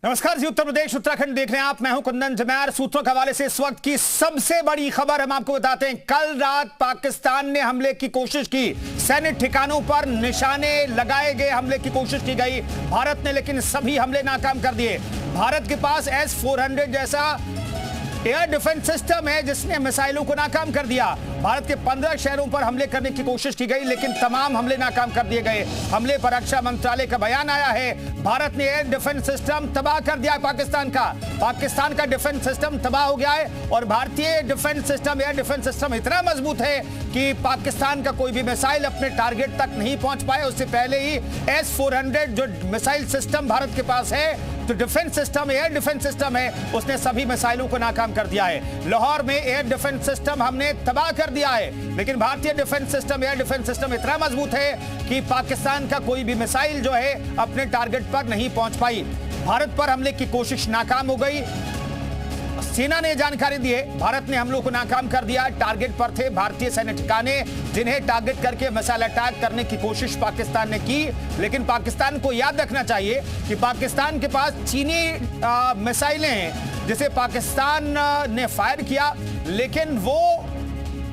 नमस्कार जी, उत्तर प्रदेश उत्तराखंड देख रहे हैं आप। मैं हूं कुंदन जमैर। सूत्रों के हवाले से इस वक्त की सबसे बड़ी खबर हम आपको बताते हैं। कल रात पाकिस्तान ने हमले की कोशिश की, सैन्य ठिकानों पर निशाने लगाए गए, हमले की कोशिश की गई भारत ने, लेकिन सभी हमले नाकाम कर दिए। भारत के पास S-400 जैसा एयर डिफेंस सिस्टम है जिसने मिसाइलों को नाकाम कर दिया। भारत के 15 शहरों पर हमले करने की कोशिश की गई, लेकिन तमाम हमले नाकाम कर दिए गए। हमले पर रक्षा मंत्रालय का बयान आया है, भारत ने एयर डिफेंस सिस्टम तबाह कर दिया पाकिस्तान का डिफेंस सिस्टम तबाह हो गया है। और भारतीय defence system, air defence system इतना मजबूत है कि पाकिस्तान का कोई भी मिसाइल अपने टारगेट तक नहीं पहुंच पाए। उससे पहले ही S-400 जो मिसाइल सिस्टम भारत के पास है, तो defence system, air defence system है, उसने सभी मिसाइलों को नाकाम कर दिया है। लाहौर में एयर डिफेंस सिस्टम हमने तबाह कर दिया है, लेकिन भारतीय defence system, air defence system इतना मजबूत है कि पाकिस्तान का कोई भी मिसाइल जो है अपने टारगेट पर नहीं पहुंच पाई। भारत पर हमले की कोशिश नाकाम हो गई। सेना ने जानकारी दी है, भारत ने हमलों को नाकाम कर दिया। टारगेट पर थे भारतीय सैन्य ठिकाने, जिन्हें टारगेट करके मिसाइल अटैक करने की कोशिश पाकिस्तान ने की। लेकिन पाकिस्तान को याद रखना चाहिए कि पाकिस्तान के पास चीनी मिसाइलें हैं, जिसे पाकिस्तान ने फायर किया, लेकिन वो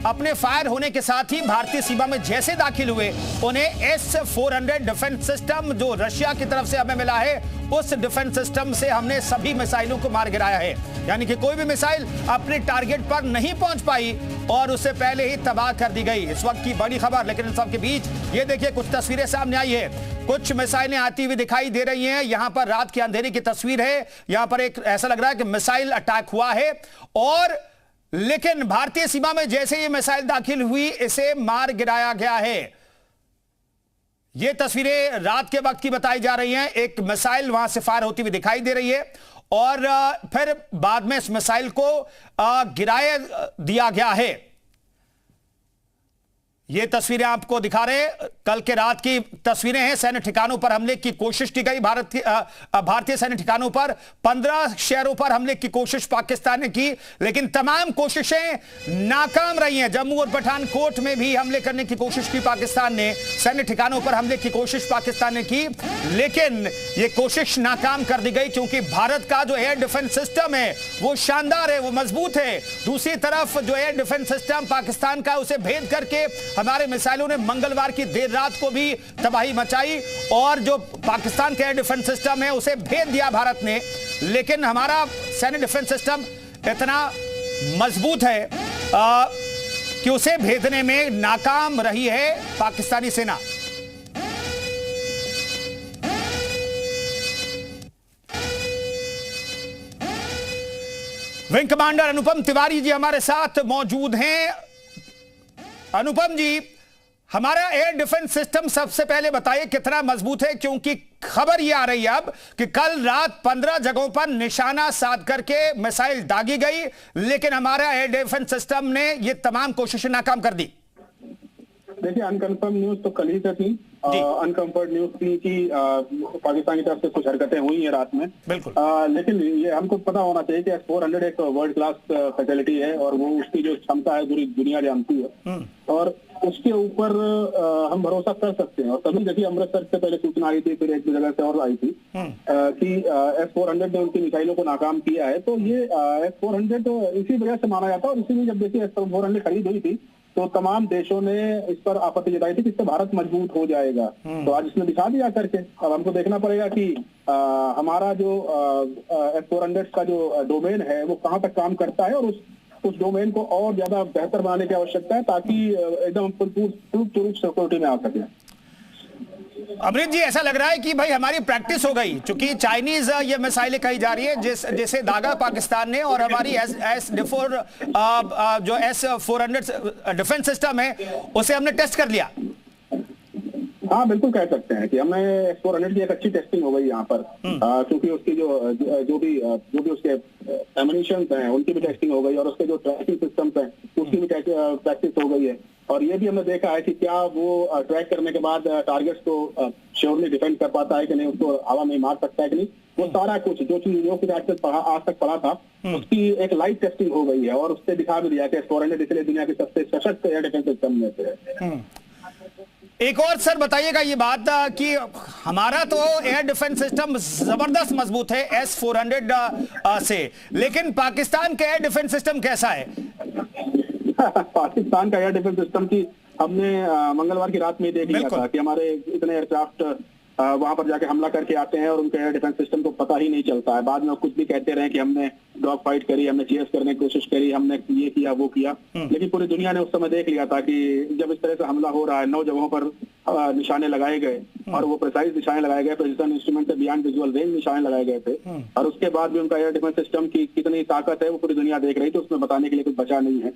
अपने फायर होने के साथ ही भारतीय सीमा में जैसे दाखिल हुए, उन्हें S-400 डिफेंस सिस्टम जो रशिया की तरफ से हमें मिला है, उस डिफेंस सिस्टम से हमने सभी मिसाइलों को मार गिराया है। यानी कि कोई भी मिसाइल अपने टारगेट पर नहीं पहुंच पाई और उससे पहले ही तबाह कर दी गई। इस वक्त की बड़ी खबर। लेकिन इन सब के बीच ये देखिए, कुछ तस्वीरें सामने आई है, कुछ मिसाइलें आती हुई दिखाई दे रही हैं। यहां पर रात के अंधेरे की तस्वीर है। यहां पर एक ऐसा लग रहा है कि मिसाइल अटैक हुआ है, और लेकिन भारतीय सीमा में जैसे ये मिसाइल दाखिल हुई, इसे मार गिराया गया है। ये तस्वीरें रात के वक्त की बताई जा रही हैं। एक मिसाइल वहां से फायर होती हुई दिखाई दे रही है और फिर बाद में इस मिसाइल को गिराया दिया गया है। ये तस्वीरें आपको दिखा रहे हैं, कल के रात की तस्वीरें हैं। सैन्य ठिकानों पर हमले की कोशिश की गई, भारतीय सैन्य ठिकानों पर 15 शहरों पर हमले की कोशिश पाकिस्तान ने की, लेकिन तमाम कोशिशें नाकाम रही हैं। जम्मू और पठानकोट में भी हमले करने की कोशिश की पाकिस्तान ने, सैन्य ठिकानों पर हमले की कोशिश पाकिस्तान ने की, लेकिन यह कोशिश नाकाम कर दी गई, क्योंकि भारत का जो एयर डिफेंस सिस्टम है वो शानदार है, वो मजबूत है। दूसरी तरफ जो एयर डिफेंस सिस्टम पाकिस्तान का, उसे भेद करके हमारे मिसाइलों ने मंगलवार की देर रात को भी तबाही मचाई, और जो पाकिस्तान का एयर डिफेंस सिस्टम है उसे भेद दिया भारत ने। लेकिन हमारा सैन्य डिफेंस सिस्टम इतना मजबूत है कि उसे भेदने में नाकाम रही है पाकिस्तानी सेना। विंग कमांडर अनुपम तिवारी जी हमारे साथ मौजूद हैं। अनुपम जी, हमारा एयर डिफेंस सिस्टम सबसे पहले बताइए कितना मजबूत है, क्योंकि खबर यह आ रही है अब कि कल रात 15 जगहों पर निशाना साध करके मिसाइल दागी गई, लेकिन हमारा एयर डिफेंस सिस्टम ने यह तमाम कोशिशें नाकाम कर दी। देखिए, अनकंफर्म न्यूज तो कल ही से थी। अनकंफर्म न्यूज थी कि पाकिस्तान की तरफ से कुछ हरकतें हुई हैं रात में, बिल्कुल। लेकिन ये हमको पता होना चाहिए कि S-400 एक वर्ल्ड क्लास फैसिलिटी है, और वो उसकी जो क्षमता है पूरी दुनिया जानती है, और उसके ऊपर हम भरोसा कर सकते हैं। और तभी देखिए, अमृतसर से पहले सूचना आई थी, फिर एक जगह से और आई थी कि S-400 ने उनकी मिसाइलों को नाकाम किया है। तो ये S-400 इसी वजह से माना जाता है, और इसीलिए जब देखिए S-400 खरीद हुई थी तो तमाम देशों ने इस पर आपत्ति जताई थी कि इससे भारत मजबूत हो जाएगा। तो आज इसने दिखा दिया करके। अब हमको देखना पड़ेगा कि हमारा जो S-400 का जो डोमेन है वो कहाँ तक काम करता है, और उस डोमेन को और ज्यादा बेहतर बनाने की आवश्यकता है, ताकि एकदम पूर्ण सिक्योरिटी में आ सके। अमृत जी, ऐसा लग रहा है कि भाई हमारी प्रैक्टिस हो गई, क्योंकि चाइनीज ये मिसाइलें कही जा रही है जैसे दागा पाकिस्तान ने, और हमारी जो S-400 डिफेंस सिस्टम है उसे हमने टेस्ट कर लिया। हाँ, बिल्कुल कह सकते हैं कि हमें S-400 की एक अच्छी टेस्टिंग हो गई यहाँ पर, क्योंकि उसकी जो भी उसके एमिनिशन हैं उनकी भी टेस्टिंग हो गई, और उसके जो ट्रैकिंग सिस्टम्स हैं उसकी भी प्रैक्टिस हो गई है। और ये भी हमने देखा है कि क्या वो ट्रैक करने के बाद टारगेट्स को श्योरली डिफेंड कर पाता है कि नहीं, उसको हवा में मार सकता है कि नहीं, वो सारा कुछ जो चीज आज तक पढ़ा था उसकी एक लाइव टेस्टिंग हो गई है, और उससे दिखा भी दिया कि S-400 इसलिए दुनिया के सबसे सशक्त एयर डिफेंस सिस्टम में से है। एक और सर बताइएगा ये बात कि हमारा तो एयर डिफेंस सिस्टम जबरदस्त मजबूत है S-400 से, लेकिन पाकिस्तान का एयर डिफेंस सिस्टम कैसा है? पाकिस्तान का एयर डिफेंस सिस्टम की हमने मंगलवार की रात में देख लिया था कि हमारे इतने एयरक्राफ्ट वहां पर जाके हमला करके आते हैं और उनके एयर डिफेंस सिस्टम को पता ही नहीं चलता है। बाद में कुछ भी कहते रहे कि हमने डॉग फाइट करी, हमने चेस करने की कोशिश करी, हमने ये किया वो किया, लेकिन पूरी दुनिया ने उस समय देख लिया था कि जब इस तरह से हमला हो रहा है, 9 जगहों पर निशाने लगाए गए और वो प्रिसाइज निशाने लगाए गए, प्रिसिजन इंस्ट्रूमेंट से बियॉन्ड विजुअल रेंज निशाने लगाए गए थे, और उसके बाद भी उनका एयर डिफेंस सिस्टम की कितनी ताकत है वो पूरी दुनिया देख रही थी। उसमें बताने के लिए कुछ बचा नहीं है।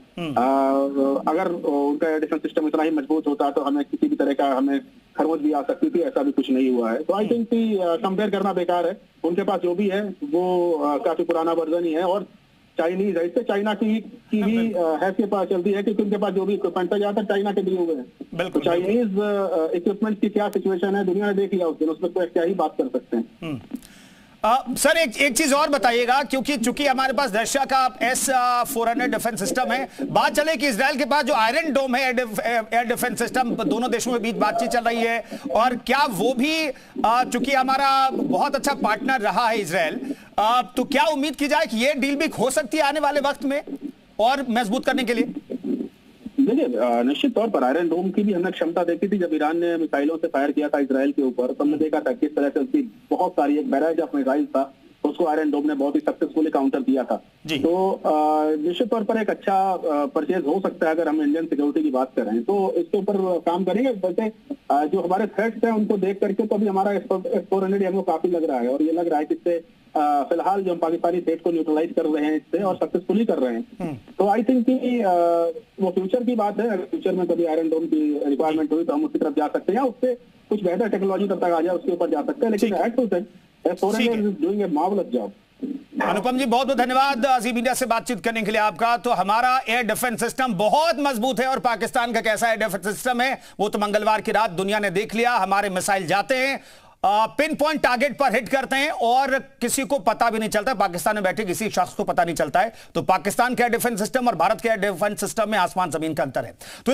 अगर उनका एयर डिफेंस सिस्टम इतना ही मजबूत होता तो हमें किसी भी तरह का हमें खरोच भी आ सकती थी, ऐसा भी कुछ नहीं हुआ है। तो आई थिंक कंपेयर करना बेकार है। उनके पास जो भी है वो काफी पुराना वर्जन ही है, और चाइनीज है, इससे चाइना की भी हैसियत पता चलती है क्योंकि उनके पास जो भी इक्विपमेंट है ज्यादातर चाइना के दिए हुए हैं। तो चाइनीज इक्विपमेंट की क्या सिचुएशन है दुनिया ने देख लिया उस दिन, उसमें तो क्या ही बात कर सकते हैं। सर एक चीज और बताइएगा, क्योंकि चूंकि हमारे पास रशिया का S-400 डिफेंस सिस्टम है, बात चले कि इजराइल के पास जो आयरन डोम है एयर डिफेंस सिस्टम, दोनों देशों के बीच बातचीत चल रही है, और क्या वो भी चूंकि हमारा बहुत अच्छा पार्टनर रहा है इजराइल, तो क्या उम्मीद की जाए कि ये डील भी हो सकती है आने वाले वक्त में और मजबूत करने के लिए? देखिए, निश्चित तौर पर आयरन डोम की भी हमने क्षमता देखी थी जब ईरान ने मिसाइलों से फायर किया था इजराइल के ऊपर, तो हमने देखा था किस तरह से उसकी बहुत सारी एक बैराज ऑफ मिसाइल था, उसको आयरन डोम ने बहुत ही सक्सेसफुली काउंटर किया था। तो निश्चित तौर पर एक अच्छा परचेज हो सकता है अगर हम इंडियन सिक्योरिटी की बात करें, तो इसके ऊपर काम करेंगे। वैसे जो हमारे थ्रेट्स हैं उनको देख करके तो अभी हमारा S-400 हमको काफी लग रहा है, और ये लग रहा है कि इससे फिलहाल जो हम पाकिस्तानी थ्रेट को न्यूट्रलाइज कर रहे हैं इससे, और सक्सेसफुली कर रहे हैं। तो आई थिंक कि वो फ्यूचर की बात है। अगर फ्यूचर में कभी आयरन डोम की रिक्वायरमेंट हुई तो हम उसकी तरफ जा सकते हैं, उससे कुछ बेहतर टेक्नोलॉजी तब तक आ जाए उसके ऊपर जा सकते हैं, लेकिन S-400 is doing a marvelous job। अनुपम जी, बहुत बहुत धन्यवाद जी मीडिया से बातचीत करने के लिए आपका। तो हमारा एयर डिफेंस सिस्टम बहुत मजबूत है, और पाकिस्तान का कैसा एयर डिफेंस सिस्टम है वो तो मंगलवार की रात दुनिया ने देख लिया। हमारे मिसाइल जाते हैं, पिन पॉइंट टारगेट पर हिट करते हैं, और किसी को पता भी नहीं चलता, पाकिस्तान में बैठे किसी शख्स को पता नहीं चलता है। तो पाकिस्तान का एयर डिफेंस सिस्टम और भारत के एयर डिफेंस सिस्टम में आसमान जमीन का अंतर है। तो